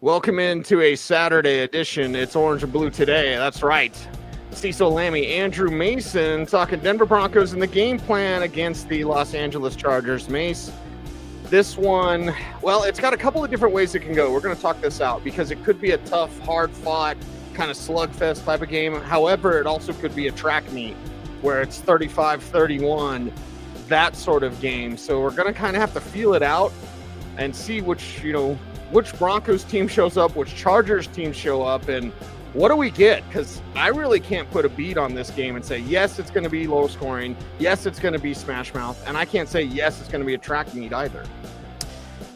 Welcome into a Saturday edition. It's orange and blue today. That's right. Cecil, Lammey, Andrew Mason talking Denver Broncos and the game plan against the Los Angeles Chargers. Mace, this one, well, it's got a couple of different ways it can go. We're going to talk this out because it could be a tough, hard-fought, kind of slugfest type of game. However, it also could be a track meet where it's 35-31, that sort of game. So we're going to kind of have to feel it out and see which Broncos team shows up, which Chargers teams show up, and what do we get? Because I really can't put a beat on this game and say, yes, it's going to be low scoring. Yes, it's going to be smash mouth. And I can't say, yes, it's going to be a track meet either.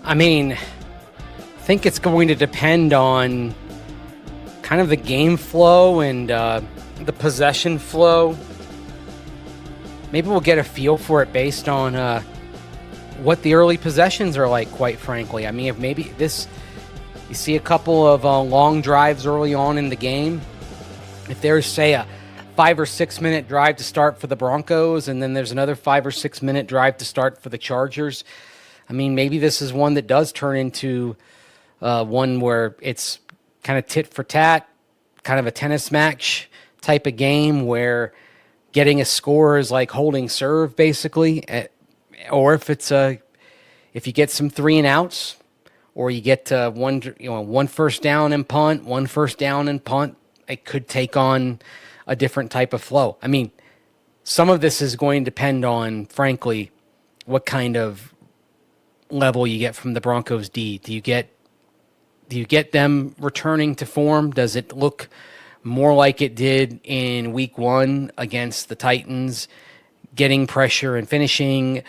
I mean, I think it's going to depend on kind of the game flow and the possession flow. Maybe we'll get a feel for it based on what the early possessions are like, quite frankly. I mean, if maybe you see a couple of long drives early on in the game. If there's, say, a 5 or 6 minute drive to start for the Broncos, and then there's another 5 or 6 minute drive to start for the Chargers, I mean, maybe this is one that does turn into one where it's kind of tit for tat, kind of a tennis match type of game where getting a score is like holding serve, basically. Or if you get some 3 and outs, or you get one first down and punt, one first down and punt, it could take on a different type of flow. I mean, some of this is going to depend on, frankly, what kind of level you get from the Broncos D. Do you get them returning to form? Does it look more like it did in week 1 against the Titans, getting pressure and finishing,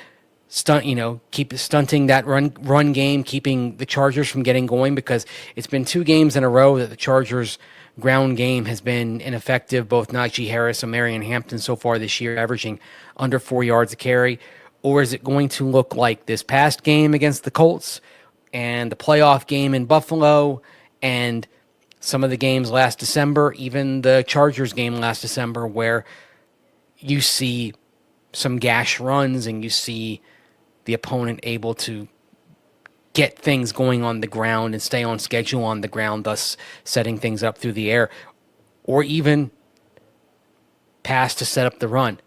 keep stunting that run game, keeping the Chargers from getting going? Because it's been 2 games in a row that the Chargers ground game has been ineffective. Both Najee Harris and Marion Hampton so far this year averaging under 4 yards a carry. Or is it going to look like this past game against the Colts and the playoff game in Buffalo and some of the games last December, even the Chargers game last December, where you see some gash runs and you see the opponent able to get things going on the ground and stay on schedule on the ground, thus setting things up through the air, or even pass to set up the run.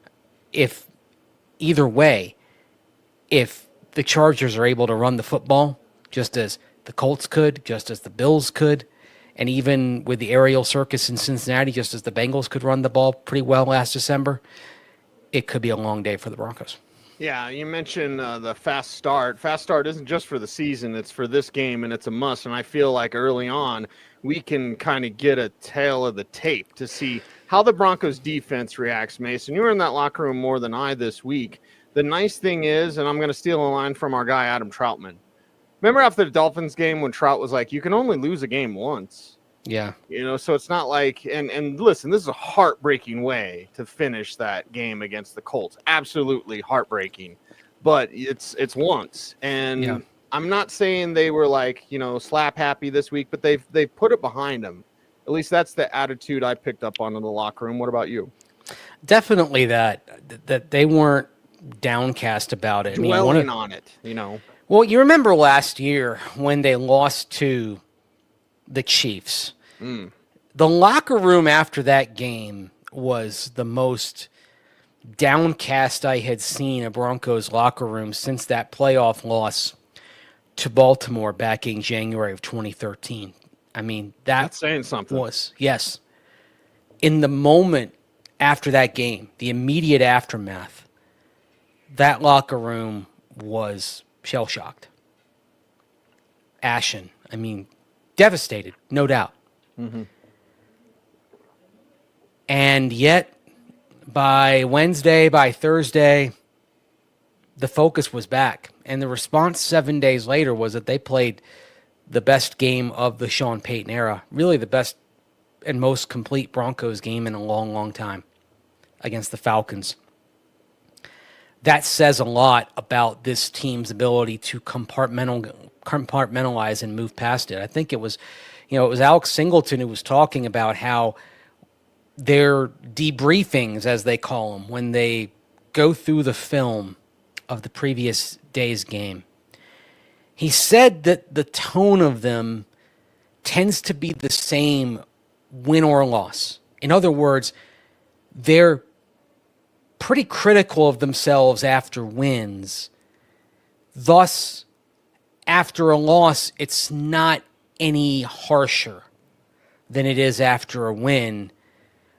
Either way, if the Chargers are able to run the football, just as the Colts could, just as the Bills could, and even with the aerial circus in Cincinnati, just as the Bengals could run the ball pretty well last December, it could be a long day for the Broncos. Yeah, you mentioned the fast start. Fast start isn't just for the season, it's for this game, and it's a must. And I feel like early on, we can kind of get a tail of the tape to see how the Broncos defense reacts, Mason. You were in that locker room more than I this week. The nice thing is, and I'm going to steal a line from our guy, Adam Troutman. Remember after the Dolphins game when Trout was like, you can only lose a game once. Yeah. So it's not like, and listen, this is a heartbreaking way to finish that game against the Colts. Absolutely heartbreaking, but it's once. And yeah. I'm not saying they were like, slap happy this week, but they've put it behind them. At least that's the attitude I picked up on in the locker room. What about you? Definitely that they weren't downcast about it. Dwelling on it, Well, you remember last year when they lost to the Chiefs. The locker room after that game was the most downcast I had seen a Broncos locker room since that playoff loss to Baltimore back in January of 2013. I mean, that's saying something. Yes. In the moment after that game, the immediate aftermath, that locker room was shell-shocked. Ashen. I mean, devastated, no doubt. Mm-hmm. And yet, by Wednesday, by Thursday, the focus was back. And the response 7 days later was that they played the best game of the Sean Payton era. Really the best and most complete Broncos game in a long, long time against the Falcons. That says a lot about this team's ability to compartmentalize and move past it. I think it was Alex Singleton who was talking about how their debriefings, as they call them, when they go through the film of the previous day's game, he said that the tone of them tends to be the same win or loss. In other words, they're pretty critical of themselves after wins. Thus, after a loss, it's not any harsher than it is after a win,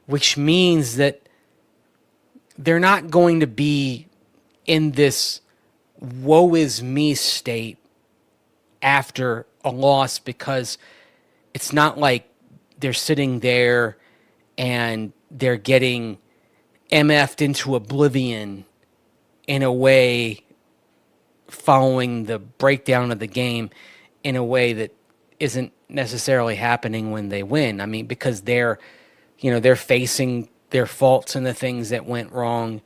which means that they're not going to be in this woe is me state after a loss, because it's not like they're sitting there and they're getting MF'd into oblivion in a way following the breakdown of the game in a way that isn't necessarily happening when they win. I mean, because they're facing their faults and the things that went wrong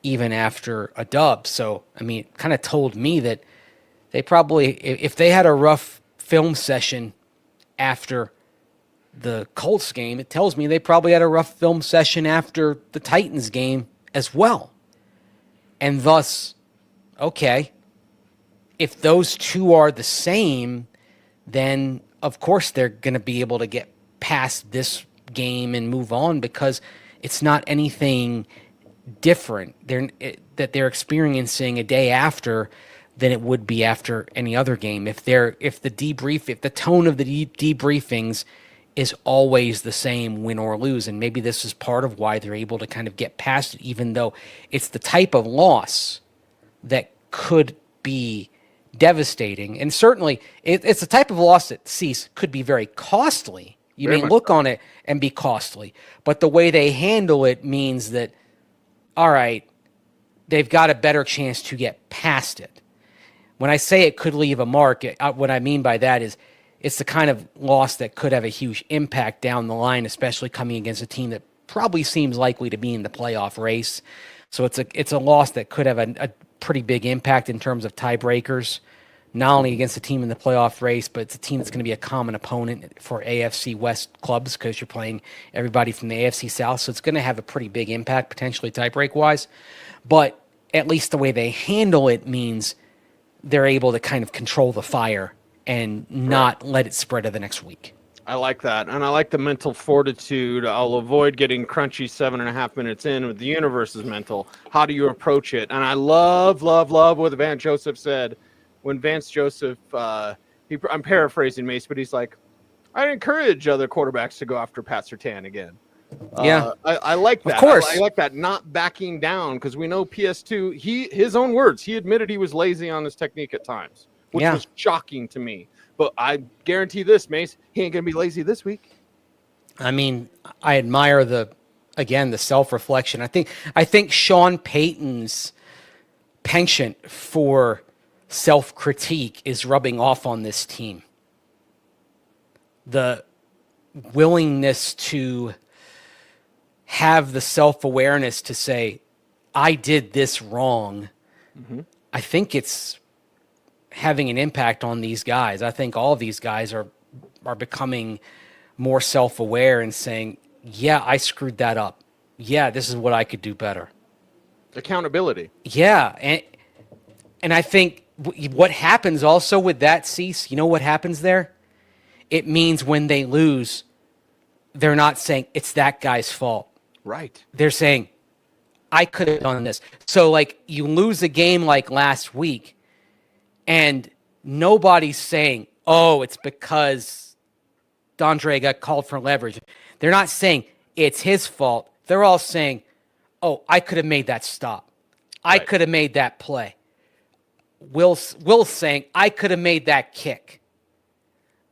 even after a dub. So, I mean, it kind of told me that they probably, if they had a rough film session after the Colts game, it tells me they probably had a rough film session after the Titans game as well. And thus, okay, if those two are the same, then of course they're going to be able to get past this game and move on, because it's not anything different that they're experiencing a day after than it would be after any other game. If the tone of the debriefings is always the same, win or lose, and maybe this is part of why they're able to kind of get past it, even though it's the type of loss that could be devastating. And certainly it's the type of loss that could be very costly. You may look on it and be costly, but the way they handle it means that, all right, they've got a better chance to get past it. When I say it could leave a mark, what I mean by that is it's the kind of loss that could have a huge impact down the line, especially coming against a team that probably seems likely to be in the playoff race. So it's a loss that could have a pretty big impact in terms of tiebreakers, not only against a team in the playoff race, but it's a team that's going to be a common opponent for AFC West clubs, because you're playing everybody from the AFC South. So it's going to have a pretty big impact, potentially tiebreak-wise. But at least the way they handle it means they're able to kind of control the fire and not let it spread to the next week. I like that. And I like the mental fortitude. I'll avoid getting crunchy 7.5 minutes in. The universe is mental. How do you approach it? And I love what Vance Joseph said. When Vance Joseph, I'm paraphrasing Mace, but he's like, I encourage other quarterbacks to go after Pat Surtain again. Yeah. I like that. Of course. I like that, not backing down, because we know PS2, his own words, he admitted he was lazy on his technique at times, which was shocking to me. But I guarantee this, Mace, he ain't going to be lazy this week. I mean, I admire the self-reflection. I think Sean Payton's penchant for self-critique is rubbing off on this team. The willingness to have the self-awareness to say, I did this wrong. Mm-hmm. I think it's having an impact on these guys. I think all of these guys are becoming more self-aware and saying, yeah, I screwed that up. Yeah, this is what I could do better. Accountability. Yeah. And I think what happens also with that, Cecil, you know what happens there? It means when they lose, they're not saying it's that guy's fault. Right. They're saying, I could have done this. So, like, you lose a game like last week, and nobody's saying, oh, it's because Dondre got called for leverage. They're not saying it's his fault. They're all saying, oh, I could have made that stop. I could have made that play. Will's saying, I could have made that kick.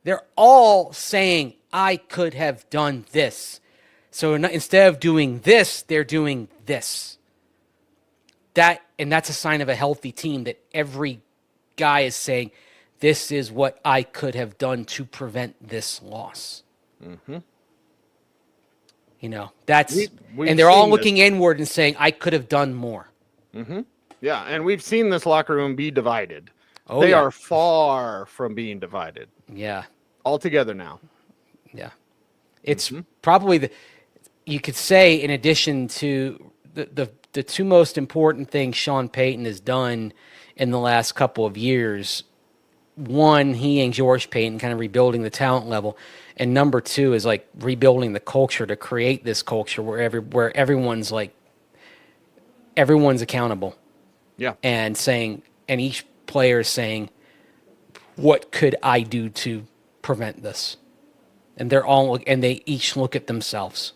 They're all saying, I could have done this. So instead of doing this, they're doing this. And that's a sign of a healthy team, that every guy is saying, this is what I could have done to prevent this loss. Mm-hmm. You know, and they're all looking inward and saying, I could have done more. Mm-hmm. Yeah, and we've seen this locker room be divided. They are far from being divided. Yeah. All together now. Yeah. It's probably you could say, in addition to the two most important things Sean Payton has done in the last couple of years, one, he and George Payton kind of rebuilding the talent level, and number two is like rebuilding the culture to create this culture where everyone's accountable. Yeah. And each player is saying, what could I do to prevent this? And they each look at themselves.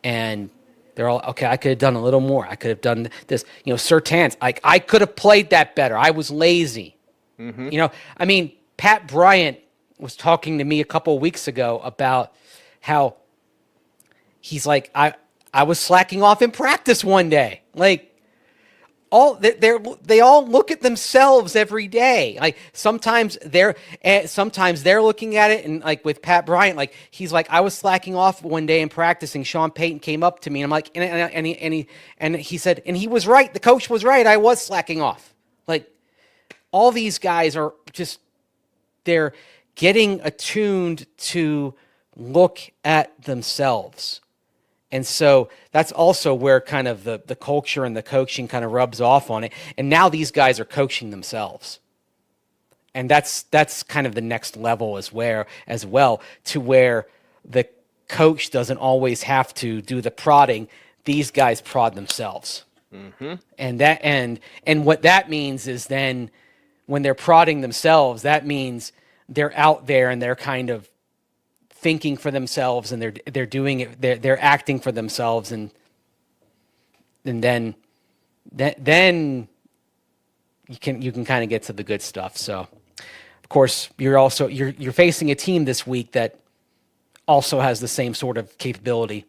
And they're all, okay, I could have done a little more. I could have done this. Surtain, I could have played that better. I was lazy. Mm-hmm. Pat Bryant was talking to me a couple of weeks ago about how he's like, I was slacking off in practice one day. Like, they all look at themselves every day. Like sometimes they're looking at it, and like with Pat Bryant, like he's like, I was slacking off one day in practicing. Sean Payton came up to me, and I'm like, and he said, and he was right. The coach was right. I was slacking off. Like all these guys are they're getting attuned to look at themselves. And so that's also where kind of the culture and the coaching kind of rubs off on it. And now these guys are coaching themselves. And that's kind of the next level as well, to where the coach doesn't always have to do the prodding. These guys prod themselves. Mm-hmm. And what that means is then when they're prodding themselves, that means they're out there and they're kind of thinking for themselves, and they're doing it. They're acting for themselves, and then you can kind of get to the good stuff. So, of course, you're facing a team this week that also has the same sort of capability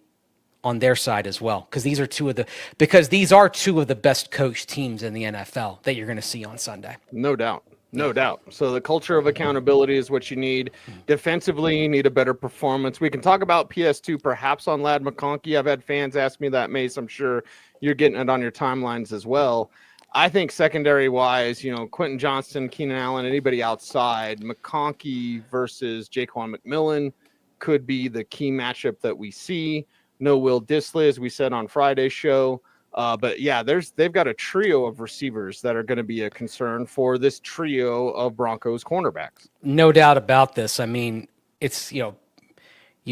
on their side as well, because these are two of the best coached teams in the NFL that you're going to see on Sunday. No doubt. No doubt. So the culture of accountability is what you need. Defensively, you need a better performance. We can talk about PS2 perhaps on Ladd McConkey. I've had fans ask me that, Mace. I'm sure you're getting it on your timelines as well. I think secondary-wise, Quentin Johnston, Keenan Allen, anybody outside, McConkey versus Jaquan McMillan could be the key matchup that we see. No Will Dissly, as we said on Friday's show. But yeah, they've got a trio of receivers that are going to be a concern for this trio of Broncos cornerbacks. No doubt about this. I mean, it's you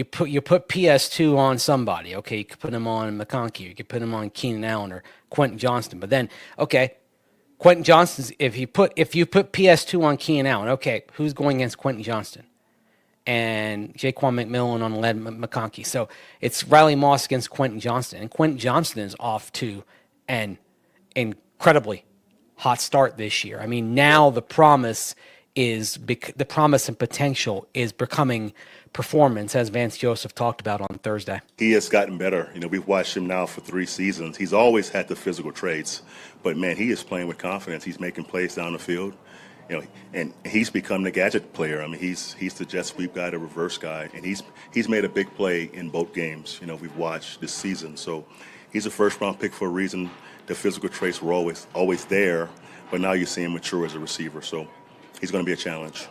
put PS2 on somebody. Okay, you could put him on McConkey, you could put him on Keenan Allen or Quentin Johnston. But then, okay, Quentin Johnston's if you put PS2 on Keenan Allen, okay, who's going against Quentin Johnston? And Jaquan McMillan on Ladd McConkey. So it's Riley Moss against Quentin Johnston. And Quentin Johnston is off to an incredibly hot start this year. I mean, now the promise and potential is becoming performance, as Vance Joseph talked about on Thursday. He has gotten better. We've watched him now for 3 seasons. He's always had the physical traits, but man, he is playing with confidence. He's making plays down the field. And he's become the gadget player. I mean, he's the jet sweep guy, the reverse guy, and he's made a big play in both games. We've watched this season. So he's a first-round pick for a reason. The physical traits were always there, but now you see him mature as a receiver. So he's going to be a challenge.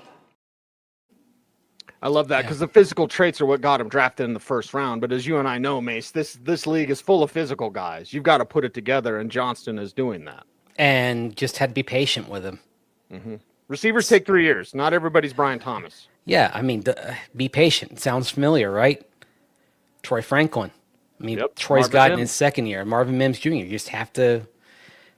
I love that because the physical traits are what got him drafted in the first round. But as you and I know, Mace, this league is full of physical guys. You've got to put it together, and Johnston is doing that. And just had to be patient with him. Mm-hmm. Receivers take 3 years. Not everybody's Brian Thomas. Yeah, I mean, be patient. Sounds familiar, right? Troy Franklin. I mean, yep. Troy's got in his second year. Marvin Mims Jr. You just have to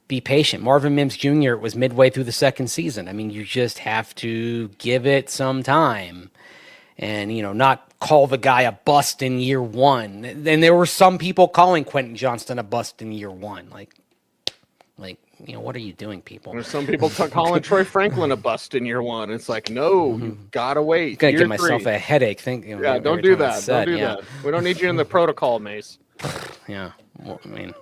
be patient. Marvin Mims Jr. was midway through the second season. I mean, you just have to give it some time and, not call the guy a bust in year one. And there were some people calling Quentin Johnston a bust in year one. Like, what are you doing, people? There's some people calling Troy Franklin a bust in year one. It's like, no, you gotta wait. I'm gonna give myself a headache. Don't do that. Don't do that. We don't need you in the protocol, Mace. Yeah, well, I mean,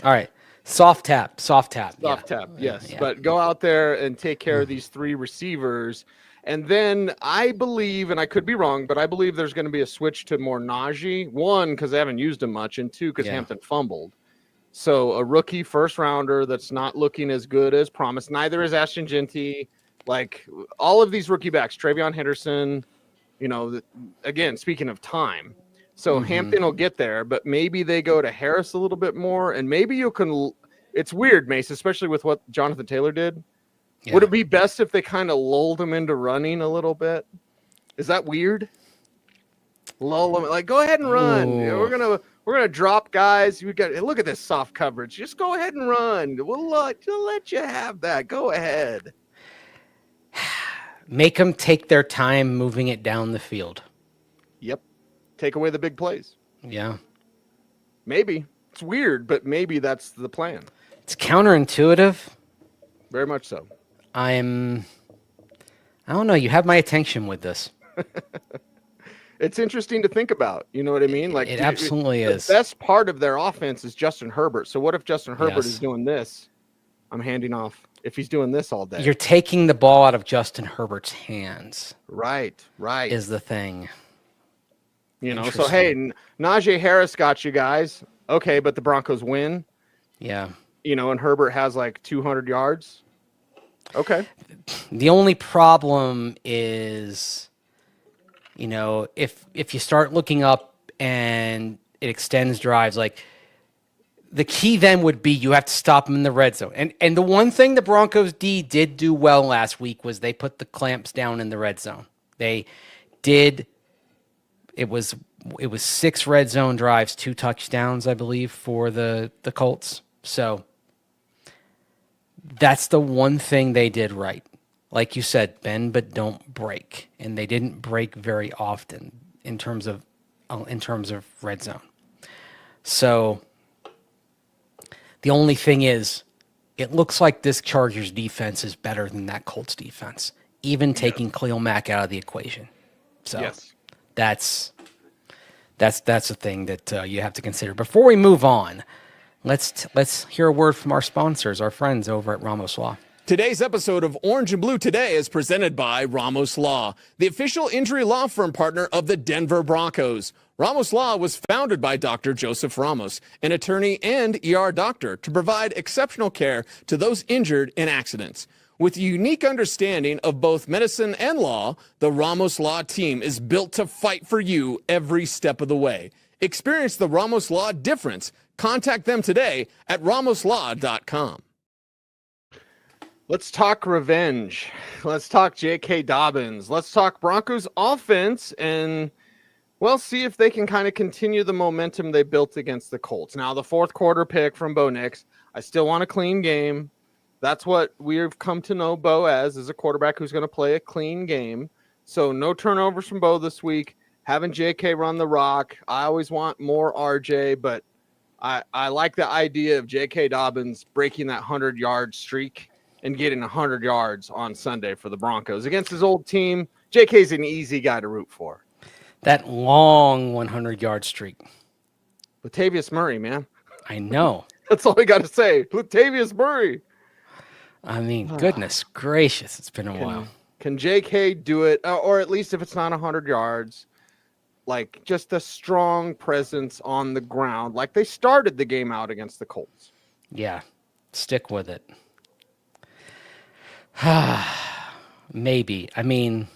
all right. Soft tap. Yes. Yeah. But go out there and take care of these 3 receivers. And then I believe, and I could be wrong, but I believe there's going to be a switch to more Najee. 1, because they haven't used him much, and 2, because Hampton fumbled. So a rookie first rounder that's not looking as good as promised. Neither is Ashton Genty. Like all of these rookie backs, Travion Henderson, again, speaking of time. So Hampton will get there, but maybe they go to Harris a little bit more. And maybe you can, it's weird, Mace, especially with what Jonathan Taylor did. Yeah. Would it be best if they kind of lulled him into running a little bit? Is that weird? Lull him, like, go ahead and run. Ooh. We're gonna drop guys. Look at this soft coverage. Just go ahead and run. We'll let you have that. Go ahead. Make them take their time moving it down the field. Yep. Take away the big plays. Yeah. Maybe. It's weird, but maybe that's the plan. It's counterintuitive. Very much so. I don't know. You have my attention with this. It's interesting to think about. You know what I mean? Like it absolutely is. The best part of their offense is Justin Herbert. So what if Justin Herbert Yes. is doing this? I'm handing off. If he's doing this all day. You're taking the ball out of Justin Herbert's hands. Right. Is the thing. You know, so hey, Najee Harris got you guys. Okay, but the Broncos win. Yeah. You know, and Herbert has like 200 yards. Okay. The only problem is, you know, if you start looking up and it extends drives, like the key then would be you have to stop them in the red zone. And the one thing the Broncos D did do well last week was they put the clamps down in the red zone. They did. It was 6 red zone drives, 2 touchdowns, I believe, for the Colts. So that's the one thing they did right. Like you said, bend but don't break, and they didn't break very often in terms of red zone. So the only thing is, it looks like this Chargers defense is better than that Colts defense, even taking Khalil Mack out of the equation. So yes. That's a thing that you have to consider. Before we move on, let's hear a word from our sponsors, our friends over at Ramos Law. Today's episode of Orange and Blue Today is presented by Ramos Law, the official injury law firm partner of the Denver Broncos. Ramos Law was founded by Dr. Joseph Ramos, an attorney and ER doctor, to provide exceptional care to those injured in accidents. With a unique understanding of both medicine and law, the Ramos Law team is built to fight for you every step of the way. Experience the Ramos Law difference. Contact them today at ramoslaw.com. Let's talk revenge. Let's talk JK Dobbins. Let's talk Broncos offense and, well, see if they can kind of continue the momentum they built against the Colts. Now, the fourth quarter pick from Bo Nix, I still want a clean game. That's what we've come to know Bo as a quarterback who's going to play a clean game. So no turnovers from Bo this week. Having JK run the rock. I always want more RJ, but I like the idea of JK Dobbins breaking that 100-yard streak and getting 100 yards on Sunday for the Broncos against his old team. JK's an easy guy to root for. That long 100-yard streak. Latavius Murray, man. I know. That's all I got to say. Latavius Murray. I mean, goodness gracious, it's been a while. Can JK do it? Or at least if it's not 100 yards, like just a strong presence on the ground, like they started the game out against the Colts. Yeah, stick with it. Maybe. I mean,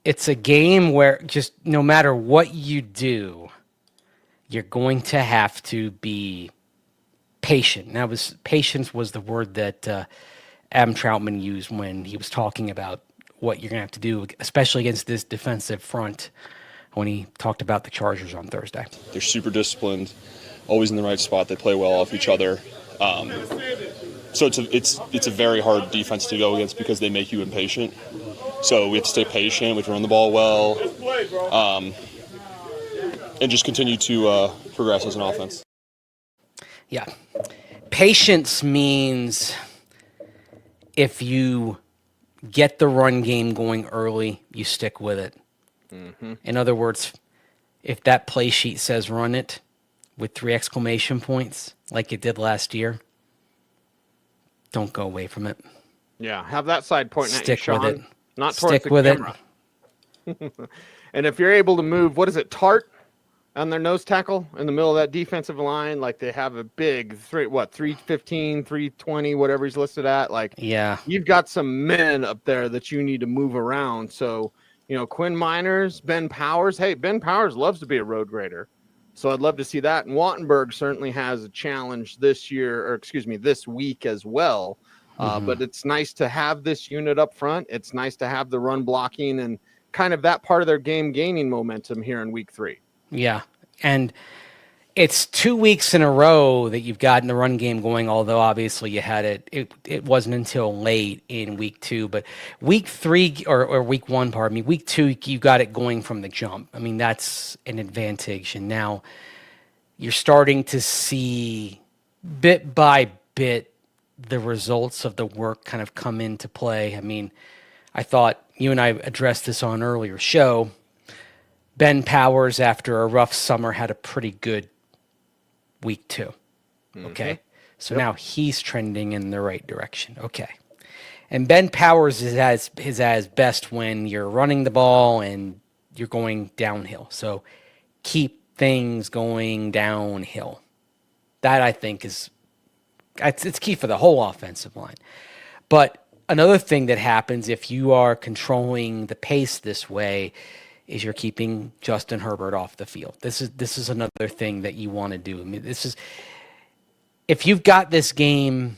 it's a game where just no matter what you do, you're going to have to be patient. Now, patience was the word that Adam Troutman used when he was talking about what you're going to have to do, especially against this defensive front, when he talked about the Chargers on Thursday. They're super disciplined, always in the right spot. They play well off each other. So it's a very hard defense to go against because they make you impatient. So we have to stay patient. We have to run the ball well, and just continue to progress as an offense. Yeah. Patience means if you get the run game going early, you stick with it. Mm-hmm. In other words, if that play sheet says run it with 3 exclamation points like it did last year, don't go away from it. Yeah, have that side pointing at you, Stick Sean. with it. Not towards Stick the with camera. And if you're able to move, what is it, Tart on their nose tackle in the middle of that defensive line? Like they have a big 315, 320, whatever he's listed at. Like, Yeah. you've got some men up there that you need to move around. So, you know, Quinn Miners, Ben Powers. Hey, Ben Powers loves to be a road grader. So I'd love to see that. And Wattenberg certainly has a challenge this year, or excuse me, this week as well. But it's nice to have this unit up front. It's nice to have the run blocking and kind of that part of their game gaining momentum here in week 3. Yeah. And it's 2 weeks in a row that you've gotten the run game going, although obviously you had it wasn't until late in week 2, but week 3 or week 1, pardon me, week 2, you got it going from the jump. I mean, that's an advantage. And now you're starting to see bit by bit the results of the work kind of come into play. I mean, I thought you and I addressed this on an earlier show. Ben Powers, after a rough summer, had a pretty good week 2. Okay. So now he's trending in the right direction. Okay. And Ben Powers is at his best when you're running the ball and you're going downhill. So keep things going downhill. That, I think, it's key for the whole offensive line. But another thing that happens if you are controlling the pace this way is you're keeping Justin Herbert off the field. This is another thing that you want to do. I mean, if you've got this game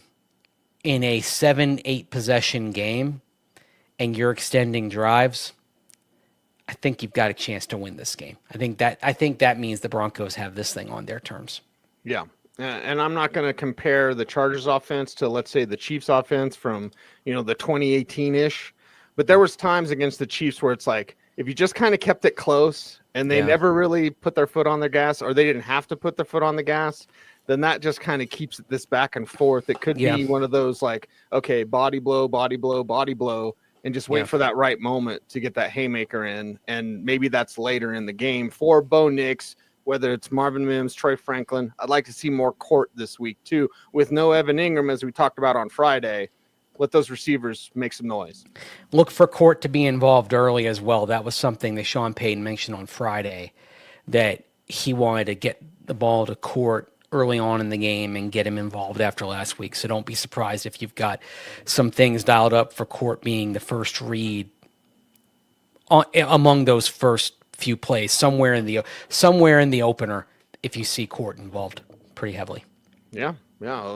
in a 7-8 possession game and you're extending drives, I think you've got a chance to win this game. I think that means the Broncos have this thing on their terms. Yeah. And I'm not going to compare the Chargers offense to, let's say, the Chiefs offense from, the 2018-ish. But there was times against the Chiefs where it's like, if you just kind of kept it close and they never really put their foot on the gas, or they didn't have to put their foot on the gas, then that just kind of keeps this back and forth. It could be one of those like, okay, body blow, body blow, body blow, and just wait for that right moment to get that haymaker in. And maybe that's later in the game for Bo Nix, whether it's Marvin Mims, Troy Franklin. I'd like to see more Court this week too, with no Evan Ingram, as we talked about on Friday. Let those receivers make some noise. Look for Court to be involved early as well. That was something that Sean Payton mentioned on Friday, that he wanted to get the ball to Court early on in the game and get him involved after last week. So don't be surprised if you've got some things dialed up for Court being the first read among those first few plays, somewhere in the opener, if you see Court involved pretty heavily. Yeah,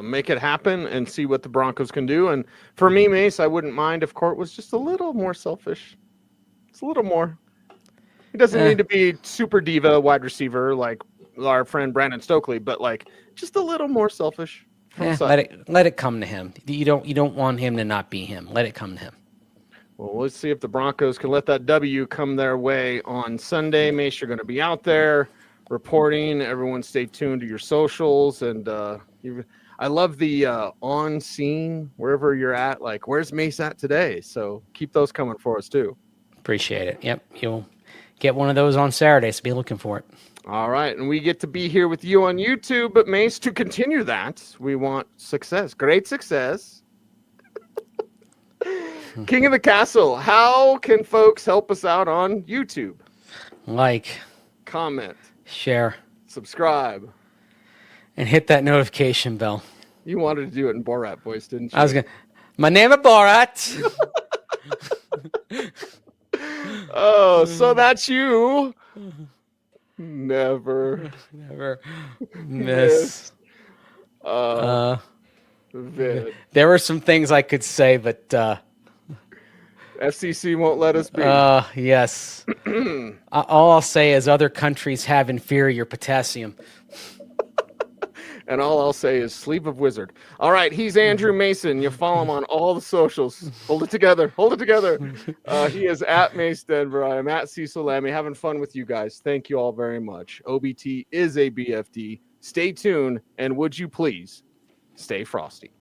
make it happen and see what the Broncos can do. And for me, Mace, I wouldn't mind if Court was just a little more selfish. It's a little more. He doesn't need to be super diva wide receiver like our friend Brandon Stokely, but like just a little more selfish. Let it come to him. You don't want him to not be him. Let it come to him. Well, let's see if the Broncos can let that W come their way on Sunday. Mace, you're going to be out there reporting. Everyone stay tuned to your socials. And I love the on scene, wherever you're at, like where's Mace at today? So keep those coming for us too. Appreciate it. Yep. You'll get one of those on Saturday, so be looking for it. All right. And we get to be here with you on YouTube. But Mace, to continue that, we want success, great success. King of the Castle, how can folks help us out on YouTube? Like, comment, share, subscribe, and hit that notification bell. You wanted to do it in Borat voice, didn't you? I was going to. My name is Borat. Oh, so that's you. Never miss. There were some things I could say, but FCC won't let us be. Yes. All I'll say is other countries have inferior potassium. And all I'll say is sleep of wizard. All right, he's Andrew Mason. You follow him on all the socials. Hold it together. He is at Mace Denver. I am at Cecil Lammey. Having fun with you guys. Thank you all very much. OBT is a BFD. Stay tuned, and would you please stay frosty.